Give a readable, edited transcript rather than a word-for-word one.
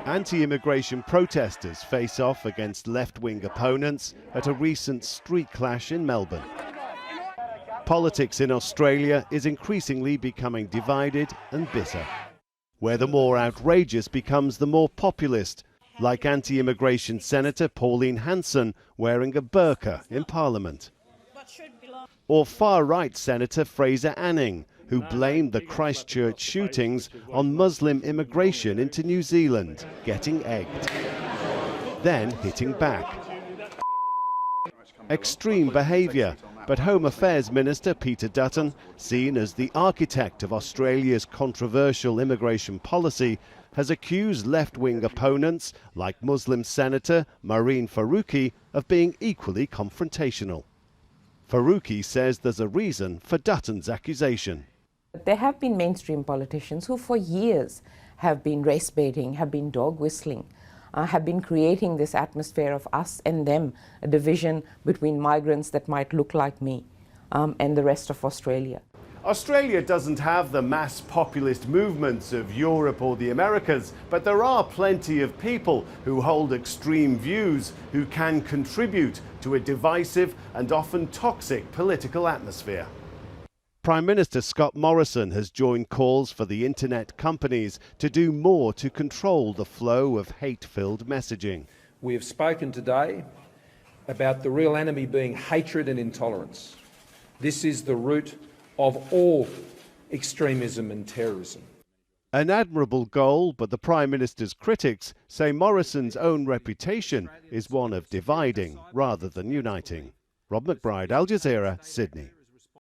Anti-immigration protesters face off against left-wing opponents at a recent street clash in Melbourne. Politics in Australia is increasingly becoming divided and bitter, where the more outrageous becomes the more populist, like anti-immigration Senator Pauline Hanson wearing a burqa in Parliament. Or far-right Senator Fraser Anning, who blamed the Christchurch shootings on Muslim immigration into New Zealand, getting egged, then hitting back. Extreme behaviour, but Home Affairs Minister Peter Dutton, seen as the architect of Australia's controversial immigration policy, has accused left-wing opponents like Muslim Senator MEHREEN FARUQI of being equally confrontational. FARUQI says there's a reason for Dutton's accusation. There have been mainstream politicians who for years have been race baiting, have been dog whistling, have been creating this atmosphere of us and them, a division between migrants that might look like me and the rest of Australia. Australia doesn't have the mass populist movements of Europe or the Americas, but there are plenty of people who hold extreme views who can contribute to a divisive and often toxic political atmosphere. Prime Minister Scott Morrison has joined calls for the internet companies to do more to control the flow of hate-filled messaging. We have spoken today about the real enemy being hatred and intolerance. This is the root of all extremism and terrorism. An admirable goal, but the Prime Minister's critics say Morrison's own reputation is one of dividing rather than uniting. Rob McBride, Al Jazeera, Sydney.